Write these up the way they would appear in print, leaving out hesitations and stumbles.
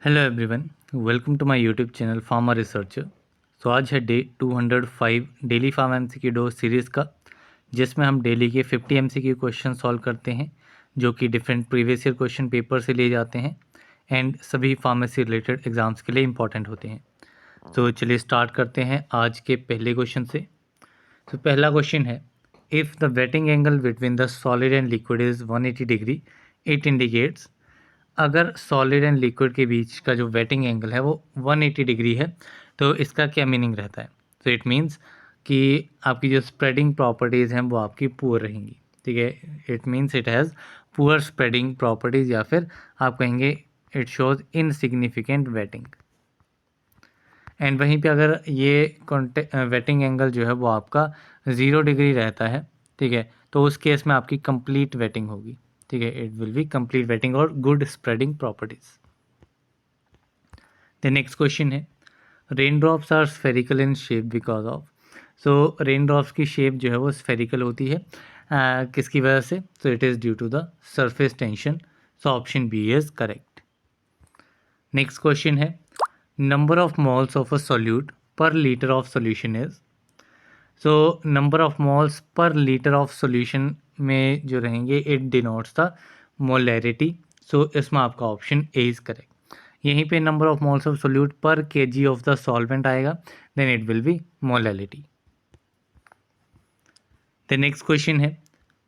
Hello everyone, welcome to my YouTube channel pharma researcher. So आज है day 205 daily pharm MCQ dose series का, जिसमें हम daily के 50 एमसीक्यू क्वेश्चन सॉल्व करते हैं जो कि different previous year question paper से लिए जाते हैं एंड सभी फार्मेसी रिलेटेड एग्जाम्स के लिए इंपॉर्टेंट होते हैं। तो चलिए स्टार्ट करते हैं आज के पहले क्वेश्चन से। तो पहला क्वेश्चन है, if the waiting angle between the solid and liquid is 180 degree, it indicates. अगर सॉलिड एंड लिक्विड के बीच का जो वेटिंग एंगल है वो 180 डिग्री है, तो इसका क्या मीनिंग रहता है? तो इट मीन्स कि आपकी जो स्प्रेडिंग प्रॉपर्टीज़ हैं वो आपकी पुअर रहेंगी। ठीक है, it means it has poor spreading properties, या फिर आप कहेंगे it shows insignificant waiting. And वहीं पे अगर ये वेटिंग एंगल जो है वो आपका 0 डिग्री रहता है, ठीक है, तो उस केस में आपकी कंप्लीट वेटिंग होगी। ठीक है, it will be complete wetting और good spreading properties. The next question है, rain drops are spherical in shape because of. So rain drops की शेप जो है वो स्फेरिकल होती है, किसकी वजह से? तो it is due to the surface tension. So option B is correct. Next question है, number of moles of a solute per litre of solution is. So number of moles per litre of solution में जो रहेंगे, it denotes the molarity. So इसमें आपका option A is correct. यहीं पे number of moles of solute per KG of the solvent आएगा, then it will be molality. The next question है,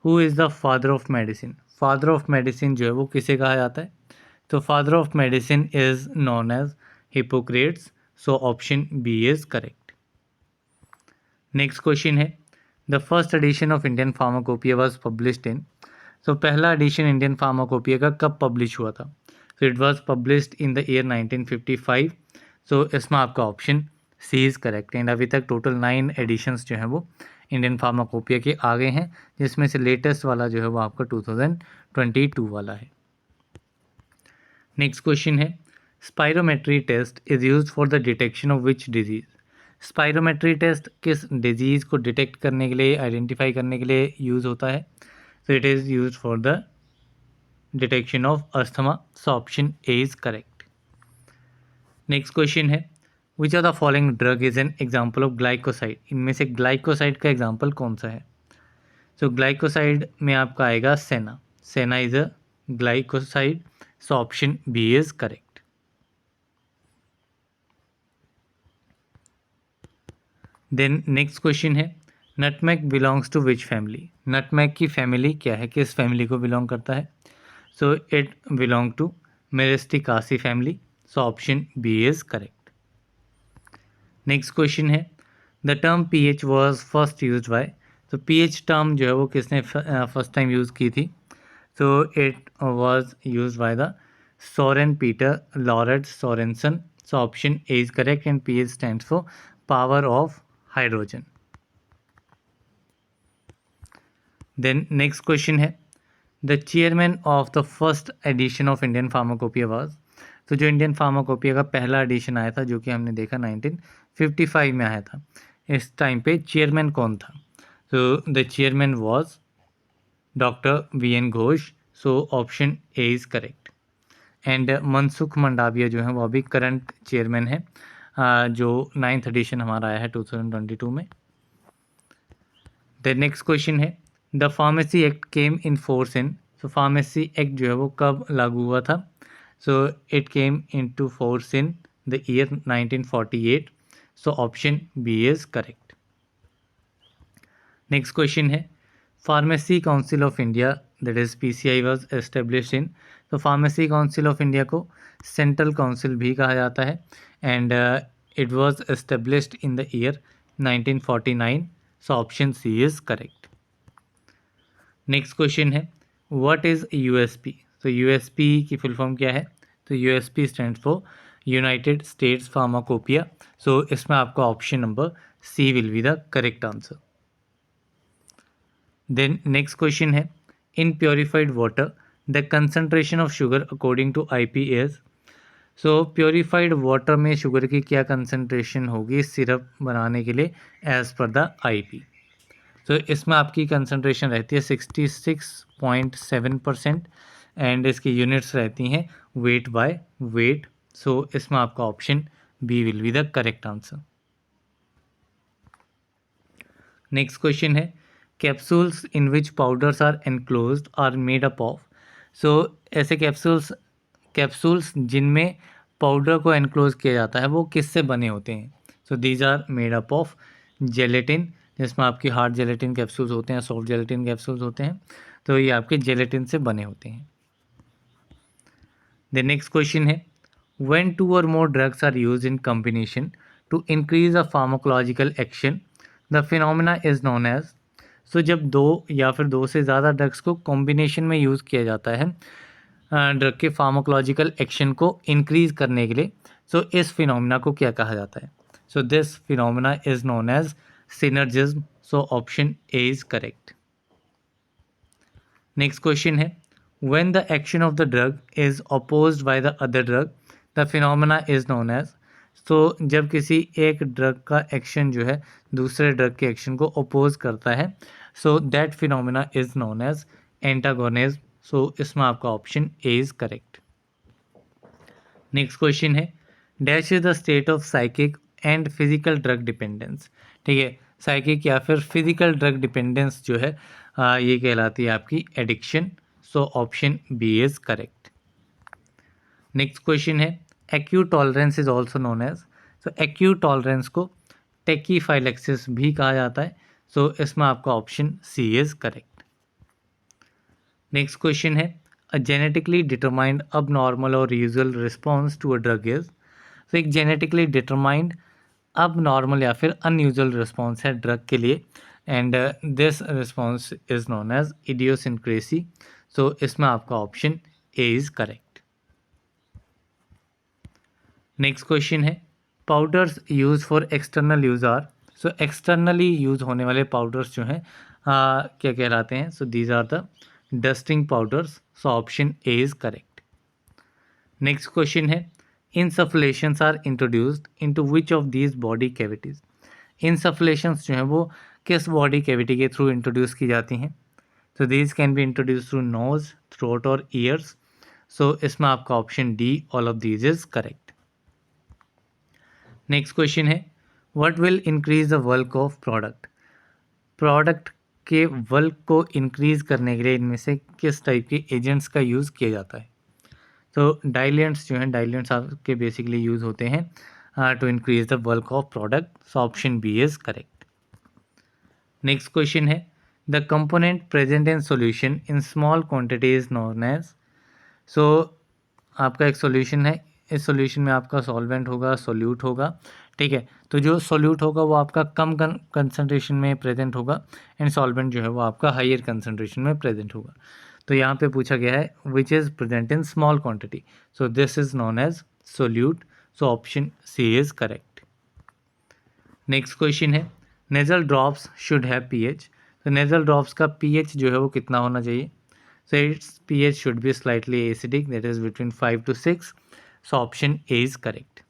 who is the father of medicine. Father of medicine जो है वो किसे कहा जाता है? तो father of medicine is known as Hippocrates. So option B is correct. Next question है, the first edition of Indian pharmacopoeia was published in. So पहला एडिशन इंडियन फार्माकोपिया का कब पब्लिश हुआ था? So it was published in the year 1955। So इसमें आपका option C is correct. And अभी तक टोटल 9 एडिशंस जो हैं वो इंडियन फार्माकोपिया के आ गए हैं, जिसमें से लेटेस्ट वाला जो है वो आपका 2022 वाला है। नेक्स्ट क्वेश्चन है, spirometry test is used for the detection of which disease. Spirometry test किस डिजीज़ को डिटेक्ट करने के लिए, आइडेंटिफाई करने के लिए यूज़ होता है? तो it is used for the detection of asthma. So option A is correct. Next question है, which are the following drug is an example of glycoside. इनमें से ग्लाइकोसाइड का एग्जाम्पल कौन सा है? सो ग्लाइकोसाइड में आपका आएगा senna. Senna is a glycoside. So option B is correct. Then next question है, nutmeg belongs to which family. Nutmeg की फैमिली क्या है, किस फैमिली को बिलोंग करता है? So it belong to myristicaceae family. So option B is correct. Next question है, the term pH was first used by. तो पीएच टर्म जो है वो किसने फर्स्ट टाइम यूज़ की थी? So it was used by the Soren Peter Lorentz Sorensen. So option A is correct and pH stands for power of hydrogen. Then next question है, the chairman of the first edition of Indian pharmacopoeia was. तो जो Indian pharmacopoeia का पहला addition आया था, जो कि हमने देखा 1955 में आया था, इस टाइम पे चेयरमैन कौन था? तो the chairman was doctor V N Ghosh. So option A is correct. And Mansukh Mandaviya जो है वो अभी करंट चेयरमैन है, जो 9th एडिशन हमारा आया है 2022 में। द नेक्स्ट क्वेश्चन है, the pharmacy act came in force in. So pharmacy act जो है वो कब लागू हुआ था? So it came in to force in the year 1948। So option B is correct. Next question है, pharmacy council of India that is PCI was established in. तो pharmacy council of India को सेंट्रल काउंसिल भी कहा जाता है, and it was established in the year 1949। So option C is correct. Next question है, what is USP. तो USP की full form क्या है? तो USP stands for United States pharmacopoeia. So इसमें आपका option number C will be the correct answer. Then next question है, in purified water the concentration of sugar according to IP is. सो purified water में sugar की क्या concentration होगी syrup बनाने के लिए एज पर द आईपी? तो इसमें आपकी कंसनट्रेशन रहती है 66.7%, एंड इसकी यूनिट्स रहती हैं वेट बाय वेट। सो इसमें आपका option B will be the correct answer. Next question है capsules in which powders are enclosed are made up of. So ऐसे कैप्सूल्स जिनमें पाउडर को एनक्लोज किया जाता है वो किससे बने होते हैं। So these are made up of gelatin, जिसमें आपकी हार्ड जेलेटिन कैप्सूल्स होते हैं, सॉफ्ट जेलेटिन कैप्सूल्स होते हैं, तो ये आपके जेलेटिन से बने होते हैं। द नेक्स्ट क्वेश्चन है when two or more drugs are used in combination to increase a pharmacological action the phenomena is known as. So जब दो या फिर दो से ज़्यादा ड्रग्स को कॉम्बिनेशन में यूज़ किया जाता है ड्रग के फार्माकोलॉजिकल एक्शन को इंक्रीज करने के लिए, सो इस फिनोमेना को क्या कहा जाता है। So this phenomena is known as synergism. So option A is correct. Next question है when the action of the drug is opposed by the other drug the phenomena is known as. तो जब किसी एक drug का action जो है दूसरे drug के एक्शन को अपोज करता है, so that phenomena is known as antagonism. So इसमें आपका option A is correct. Next question है dash is the state of psychic and physical drug dependence. ठीक है, साइकिक या फिर फिजिकल ड्रग डिपेंडेंस जो है ये कहलाती है आपकी addiction. So option B is correct. Next question है acute tolerance is also known as. So acute tolerance को टेकीफाइलेक्सिस भी कहा जाता है। सो इसमें आपका option C is correct. Next question है a genetically determined abnormal or unusual response to a drug is. तो एक जेनेटिकली डिटरमाइंड अब नॉर्मल या फिर अनयूजुअल रिस्पॉन्स है ड्रग के लिए, and this response is known as idiosyncrasy. So इसमें आपका option A is correct. Next question है powders use for external use are. So externally use होने वाले पाउडर्स जो हैं क्या कहलाते हैं। So these are the dusting powders. So option A is correct. Next question है insufflations are introduced into which of these body cavities. Insufflations जो हैं वो किस बॉडी कैविटी के थ्रू इंट्रोड्यूस की जाती हैं। तो these can be introduce through nose, throat और ईयर्स। सो इसमें आपका option D all of these is correct. Next question है what will increase the work of product के वर्क को इंक्रीज करने के लिए इनमें से किस टाइप के एजेंट्स का यूज़ किया जाता है। तो डाइलेंट्स जो हैं, डाइलेंट्स आपके बेसिकली यूज़ होते हैं to increase the work of product. So option B is correct. Next question है the component present in solution in small quantity is known as. So आपका एक सॉल्यूशन है, इस सॉल्यूशन में आपका सॉल्वेंट होगा, सोल्यूट होगा। ठीक है, तो जो सोल्यूट होगा वो आपका कम कंसनट्रेशन में प्रेजेंट होगा, एंड सॉल्वेंट जो है वो आपका हायर कंसनट्रेशन में प्रेजेंट होगा। तो यहाँ पे पूछा गया है which is present in small quantity. So this is known as solute. So option C is correct. Next question है nasal drops should have pH. तो नेजल ड्रॉप्स का पीएच जो है वो कितना होना चाहिए। So its pH should be slightly acidic, that is between 5 to 6. So option A is correct.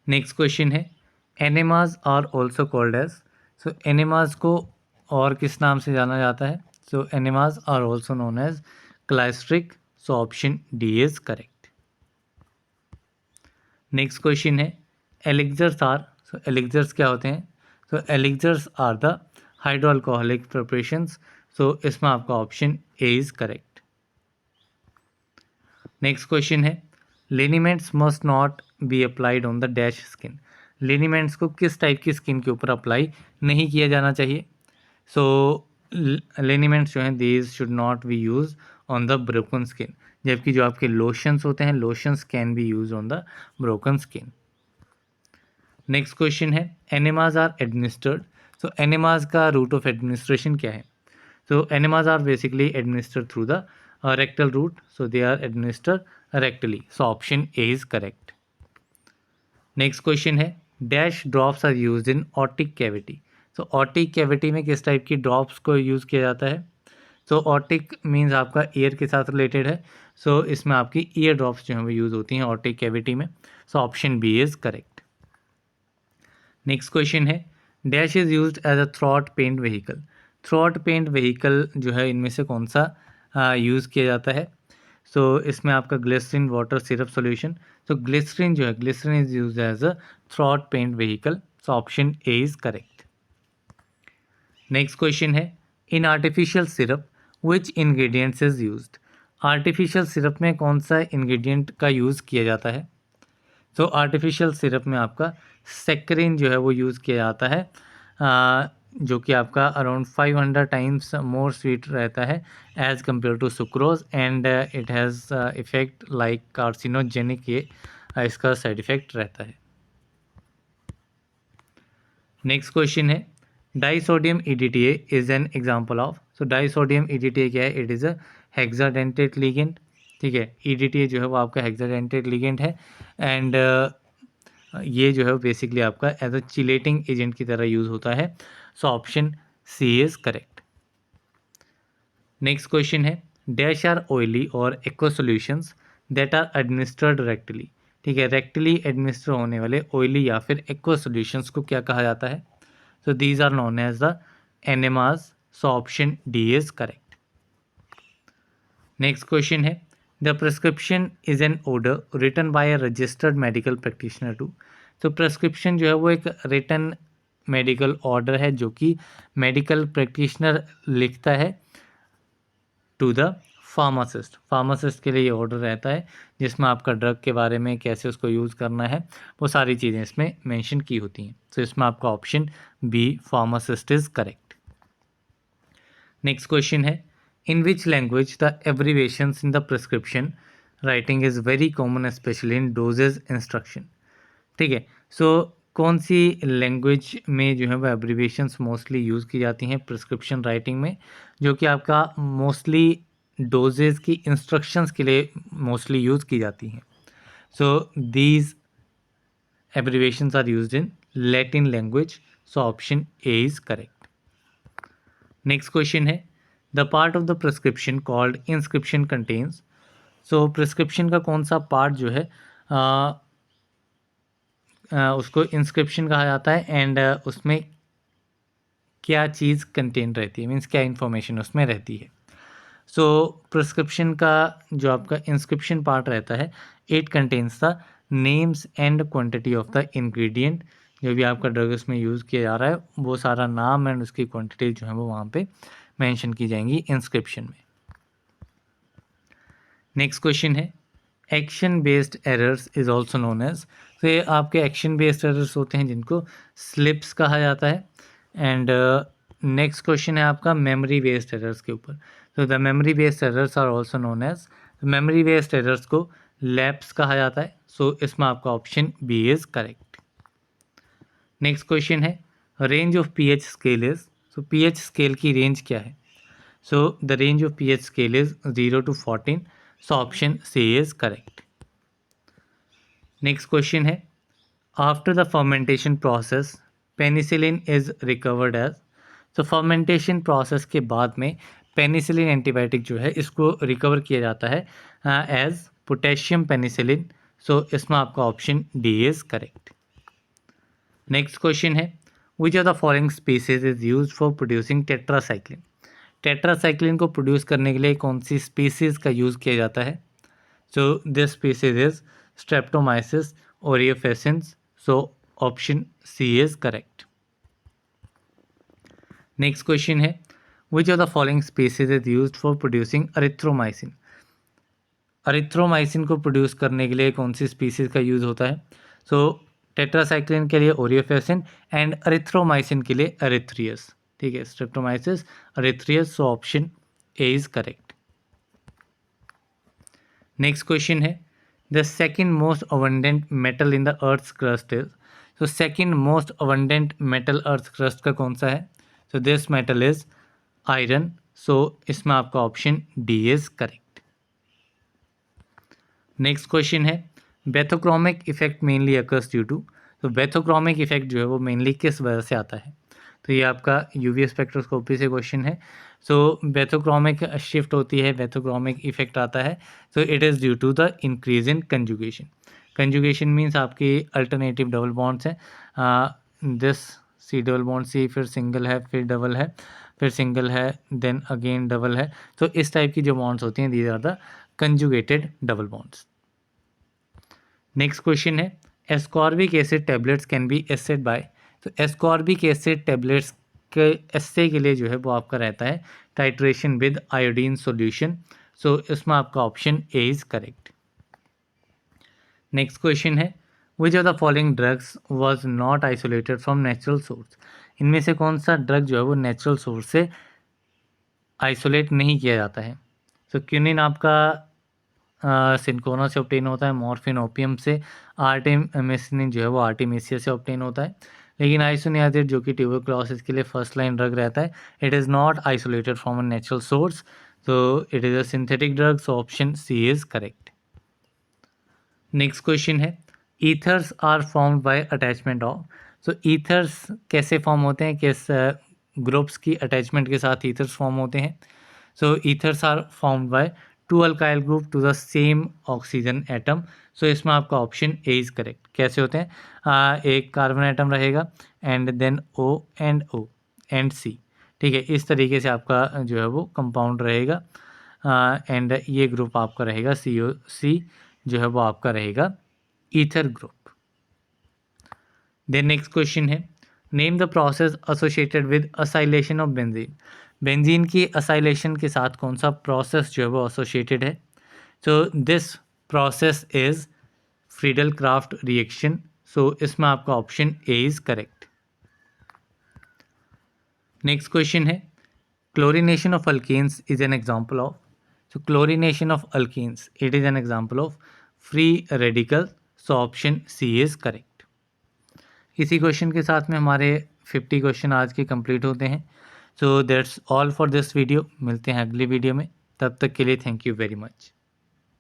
Next question है enemas are also called as। So enemas को और किस नाम से जाना जाता है। So enemas are also known as clystric. So option D is correct. Next question है elixirs are। So elixirs क्या होते हैं। So elixirs are the hydroalcoholic preparations। So इसमें आपका option A is correct. Next question है liniments must not be applied on the dash skin. Liniments को किस type की स्किन के ऊपर अप्लाई नहीं किया जाना चाहिए। सो लिनीमेंट्स जो हैं these should not be use on the broken skin, जबकि जो आपके लोशंस होते हैं lotions can be use on the broken skin. Next question है एनेमाज आर एडमिनिस्टर्ड। सो एनेमाज का रूट ऑफ एडमिनिस्ट्रेशन क्या है। So enemas are basically administered through the rectal route. So they are administered rectally. So option A is correct. Next question है dash drops are used in otic cavity. So otic cavity में किस type की drops को use किया जाता है। So otic means आपका ear के साथ related है। So इसमें आपकी ear drops जो हैं वो यूज़ होती हैं otic cavity में। So option B is correct. Next question है dash is used as a throat paint vehicle. Throat paint vehicle जो है इनमें से कौन सा यूज़ किया जाता है। सो इसमें आपका ग्लिसरीन वाटर सिरप सॉल्यूशन, तो ग्लिसरीन जो है, glycerin is use as a throat paint vehicle, so option A is correct. Next question है, in artificial syrup which ingredients is used. Artificial syrup में कौन सा इंग्रेडिएंट का यूज़ किया जाता है? तो आर्टिफिशियल सिरप में आपका सेक्रिन जो है वो यूज़ किया जाता है, जो कि आपका अराउंड 500 टाइम्स मोर स्वीट रहता है as compare to sucrose, and it has effect like carcinogenic, ये इसका साइड इफ़ेक्ट रहता है। नेक्स्ट क्वेश्चन है, disodium EDTA is an example of. So disodium EDTA क्या है? It is a hexadentate ligand, ठीक है। EDTA जो है वो आपका हेक्साडेंटेट लिगेंड है, एंड ये जो है बेसिकली आपका एज अ चिलेटिंग एजेंट की तरह यूज़ होता है, so option C is correct. Next question है, डैश आर ऑयली और aqua solutions that are administered rectally, ठीक है। रेक्टली एडमिनिस्टर होने वाले ऑयली या फिर एक्वा सॉल्यूशंस को क्या कहा जाता है? So these are known as the enemas, so option D is correct. Next question है, the prescription is an order written by a registered medical practitioner to. तो प्रिस्क्रिप्शन जो है वो एक रिटन मेडिकल ऑर्डर है जो कि मेडिकल प्रैक्टिशनर लिखता है टू द फार्मासिस्ट। फार्मासिस्ट के लिए ये ऑर्डर रहता है जिसमें आपका ड्रग के बारे में, कैसे उसको यूज़ करना है, वो सारी चीज़ें इसमें मेंशन की होती हैं। तो इसमें आपका option B pharmacist is correct. Next question है, in which language the abbreviations in the prescription writing is very common specially in dosages instruction, ठीक है। सो कौन सी लैंग्वेज में जो है वो एब्रीवेशंस मोस्टली यूज़ की जाती हैं प्रिस्क्रिप्शन राइटिंग में, जो कि आपका मोस्टली डोजेज की इंस्ट्रक्शंस के लिए मोस्टली यूज़ की जाती हैं? So these abbreviations are used in Latin language, so option A is correct. Next question है, the part of the prescription called inscription contains. So prescription का कौन सा पार्ट जो है उसको इंस्क्रिप्शन कहा जाता है, एंड उसमें क्या चीज़ कंटेन रहती है, मीन्स क्या इन्फॉर्मेशन उसमें रहती है? सो प्रिस्क्रिप्शन का जो आपका इंस्क्रिप्शन पार्ट रहता है, it contains the names and quantity of the ingredient. जो भी आपका ड्रग उसमें यूज़ किया जा रहा है वो सारा नाम एंड उसकी क्वांटिटी जो है वो वहाँ पे मेंशन की जाएंगी इंस्क्रिप्शन में। नेक्स्ट क्वेश्चन है, action based errors is also known as. तो ये आपके एक्शन बेस्ड एरर्स होते हैं जिनको स्लिप्स कहा जाता है। एंड नेक्स्ट क्वेश्चन है आपका मेमोरी बेस्ड एरर्स के ऊपर। तो the memory based errors are also known as, memory based errors को लैप्स कहा जाता है, सो इसमें आपका option B is correct. Next question है, range of pH scale is. So pH scale की रेंज क्या है? So the range of pH scale is 0 to 14, so option C is correct. Next question है, after the fermentation process penicillin is recovered as. तो fermentation process के बाद में penicillin antibiotic जो है इसको रिकवर किया जाता है एज पोटेशियम पेनिसिलिन, सो इसमें आपका option D is correct. Next question है, which of the following species is used for producing tetracycline. Tetracycline को प्रोड्यूस करने के लिए कौन सी स्पीसीज का यूज़ किया जाता है? So this species is Streptomyces aureofaciens, so option C is correct. Next question है, which of the following species is used for producing erythromycin. Erythromycin को प्रोड्यूस करने के लिए कौन सी स्पीसीज का यूज़ होता है? सो टेट्रासाइक्लिन के लिए ओरियोफेसिन एंड अरिथ्रोमाइसिन के लिए अरिथ्रियस, ठीक है। Streptomyces erythraeus, so option A is correct. Next question है, the second most abundant metal in the earth crust is. So second most abundant metal earth crust का कौन सा है? So this metal is iron, so इसमें आपका option D is correct. Next question है, bathochromic effect mainly occurs due to. तो bathochromic effect जो है वो मेनली किस वजह से आता है? तो ये आपका यूवी स्पेक्ट्रोस्कोपी से क्वेश्चन है। सो बेथोक्रोमिक शिफ्ट होती है, बेथोक्रोमिक इफेक्ट आता है, so it is due to the increase in conjugation. Conjugation means आपकी अल्टरनेटिव डबल बॉन्ड्स हैं, this C double bond C, फिर सिंगल है, फिर डबल है, फिर सिंगल है, देन अगेन डबल है। तो इस टाइप की जो बॉन्ड्स होती हैं, these are the conjugated double bonds. Next question है ascorbic acid tablets can be assayed by, तो एस्कॉर्बिक एसिड टैबलेट्स के एस्से के लिए जो है वो आपका रहता है titration with iodine solution. So इसमें आपका option A is correct. Next question है which of the following drugs was not isolated from natural source, इनमें से कौन सा ड्रग जो है वो नेचुरल सोर्स से आइसोलेट नहीं किया जाता है। तो क्यूनिन आपका सिंकोना से ऑब्टेन होता है, मॉर्फिन ओपियम से, आर्टेमिसिनिन जो है वो आर्टेमिसिया से ऑब्टेन होता है, लेकिन आइसोनियाजिड जो कि ट्यूबरक्लोसिस के लिए फर्स्ट लाइन ड्रग रहता है, it is not isolated from a natural source, तो it is a synthetic drug, so option C is correct. Next question है ethers are formed by attachment of, तो ethers कैसे form होते हैं, किस groups की अटैचमेंट के साथ ईथर्स फॉर्म होते हैं। So ethers are formed by two alkyl group to the same oxygen atom, so इसमें आपका ऑप्शन ए इज़ करेक्ट। कैसे होते हैं, एक कार्बन एटम रहेगा एंड देन ओ एंड सी, ठीक है, इस तरीके से आपका जो है वो कंपाउंड रहेगा एंड ये ग्रुप आपका रहेगा COC जो है वो आपका रहेगा ether group. Then next question है name the process associated with acylation of benzene, benzene की असाइलेशन के साथ कौन सा प्रोसेस जो है वो एसोसिएटेड है। So this process is Friedel Craft reaction, so इसमें आपका option A is correct. Next question है chlorination of alkanes is an example of, so chlorination of alkenes it is an example of free radical, so option C is correct। इसी question के साथ में हमारे 50 question आज के complete होते हैं। So that's all for this video, मिलते हैं अगली वीडियो में, तब तक के लिए थैंक यू वेरी मच।